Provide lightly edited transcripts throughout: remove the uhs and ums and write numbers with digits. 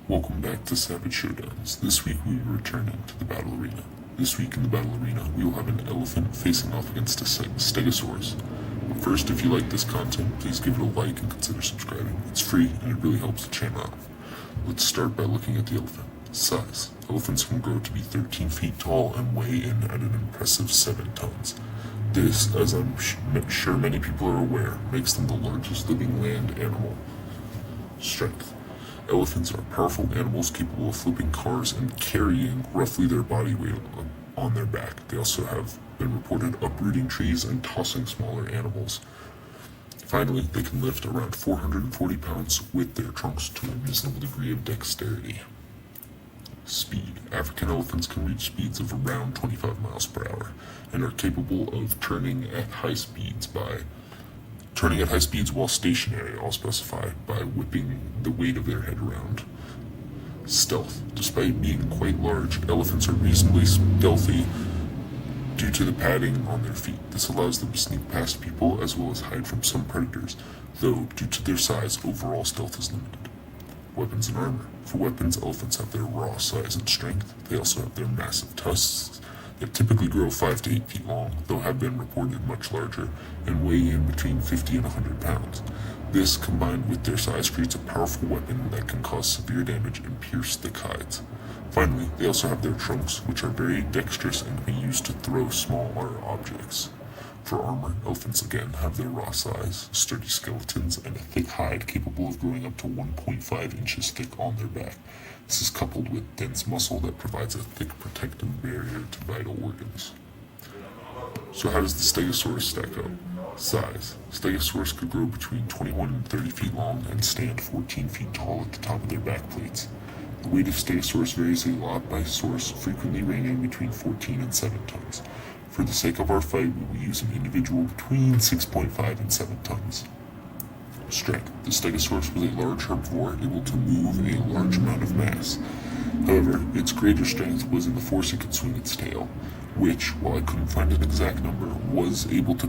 Welcome back to Savage Showdowns. This week we will return to the battle arena. This week in the battle arena, we will have an elephant facing off against a Stegosaurus. But first, if you like this content, please give it a like and consider subscribing. It's free and it really helps the channel out. Let's start by looking at the elephant. Size. Elephants can grow to be 13 feet tall and weigh in at an impressive 7 tons. This, as I'm sure many people are aware, makes them the largest living land animal. Strength. Elephants are powerful animals capable of flipping cars and carrying roughly their body weight on their back. They also have been reported uprooting trees and tossing smaller animals. Finally, they can lift around 440 pounds with their trunks to a reasonable degree of dexterity. Speed. African elephants can reach speeds of around 25 miles per hour and are capable of turning at high speeds while stationary, I'll specify, by whipping the weight of their head around. Stealth. Despite being quite large, elephants are reasonably stealthy due to the padding on their feet. This allows them to sneak past people as well as hide from some predators, though due to their size, overall stealth is limited. Weapons and armor. For weapons, elephants have their raw size and strength. They also have their massive tusks that typically grow 5 to 8 feet long, though have been reported much larger, and weigh in between 50 and 100 pounds. This, combined with their size, creates a powerful weapon that can cause severe damage and pierce thick hides. Finally, they also have their trunks, which are very dexterous and can be used to throw smaller objects. For armor, elephants again have their raw size, sturdy skeletons, and a thick hide capable of growing up to 1.5 inches thick on their back. This is coupled with dense muscle that provides a thick protective barrier to vital organs. So how does the Stegosaurus stack up? Size. Stegosaurus could grow between 21 and 30 feet long and stand 14 feet tall at the top of their back plates. The weight of Stegosaurus varies a lot by source, frequently ranging between 14 and 7 tons. For the sake of our fight, we will use an individual between 6.5 and 7 tons. Strength. The Stegosaurus was a large herbivore able to move a large amount of mass. However, its greater strength was in the force it could swing its tail, which, while I couldn't find an exact number, was able to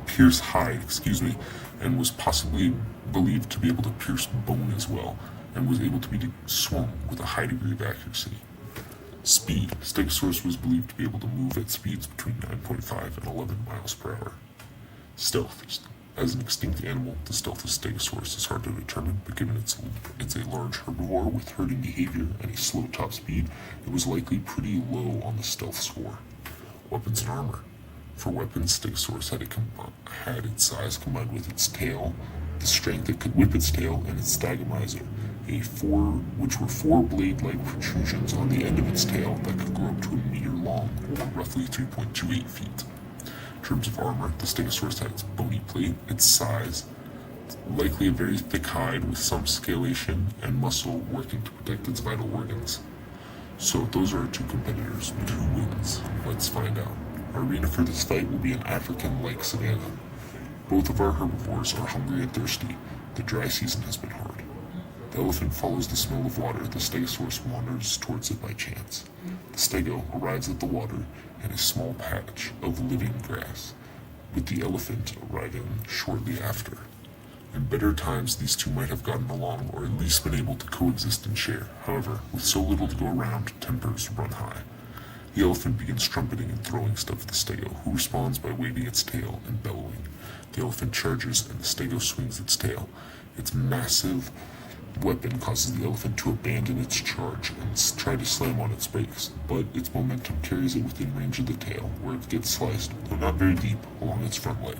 pierce hide, and was possibly believed to be able to pierce bone as well, and was able to be swung with a high degree of accuracy. Speed. Stegosaurus was believed to be able to move at speeds between 9.5 and 11 miles per hour. Stealth. As an extinct animal, the stealth of Stegosaurus is hard to determine, but given it's a large herbivore with herding behavior and a slow top speed, it was likely pretty low on the stealth score. Weapons and armor. For weapons, Stegosaurus had its size combined with its tail, the strength it could whip its tail, and its Stegomizer, which were 4 blade-like protrusions on the end of its tail that could grow up to a meter long, or roughly 3.28 feet. In terms of armor, the Stegosaurus had its bony plate, its size, likely a very thick hide with some scalation and muscle working to protect its vital organs. So those are our two competitors, but who wins? Let's find out. Our arena for this fight will be an African-like savanna. Both of our herbivores are hungry and thirsty. The dry season has been hard. The elephant follows the smell of water. The Stegosaurus wanders towards it by chance. The Stego arrives at the water in a small patch of living grass, with the elephant arriving shortly after. In better times, these two might have gotten along or at least been able to coexist and share. However, with so little to go around, tempers run high. The elephant begins trumpeting and throwing stuff at the Stego, who responds by waving its tail and bellowing. The elephant charges and the Stego swings its tail. Its massive weapon causes the elephant to abandon its charge and try to slam on its brakes, but its momentum carries it within range of the tail, where it gets sliced, though not very deep, along its front leg.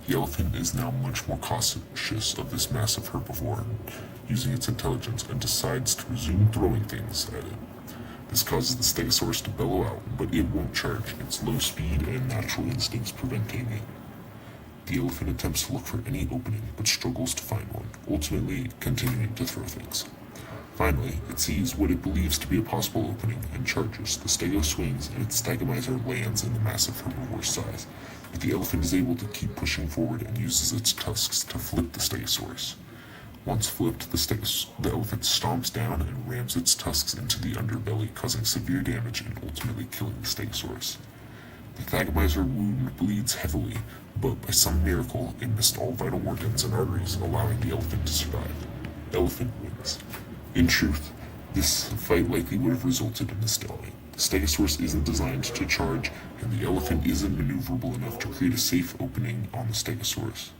The elephant is now much more cautious of this massive herbivore, using its intelligence, and decides to resume throwing things at it. This causes the Stegosaurus to bellow out, but it won't charge. Its low speed and natural instincts preventing it. The elephant attempts to look for any opening, but struggles to find one, ultimately continuing to throw things. Finally, it sees what it believes to be a possible opening and charges. The Stego swings, and its Stegomizer lands in the massive herbivore's size, but the elephant is able to keep pushing forward and uses its tusks to flip the Stegosaurus. Once flipped, the elephant stomps down and rams its tusks into the underbelly, causing severe damage and ultimately killing the Stegosaurus. The Stegomizer wound bleeds heavily, but by some miracle, it missed all vital organs and arteries, allowing the elephant to survive. elephant wins. In truth, this fight likely would have resulted in a stalemate. The Stegosaurus isn't designed to charge, and the elephant isn't maneuverable enough to create a safe opening on the Stegosaurus.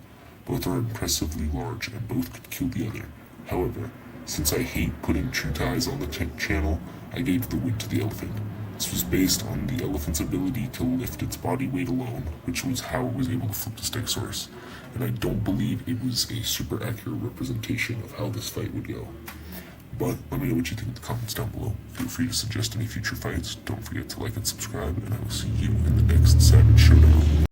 Both are impressively large, and both could kill the other. However, since I hate putting true ties on the channel, I gave the win to the elephant. This was based on the elephant's ability to lift its body weight alone, which was how it was able to flip the Stegosaurus, and I don't believe it was a super accurate representation of how this fight would go. But let me know what you think in the comments down below. Feel free to suggest any future fights. Don't forget to like and subscribe, and I will see you in the next Savage Showdown.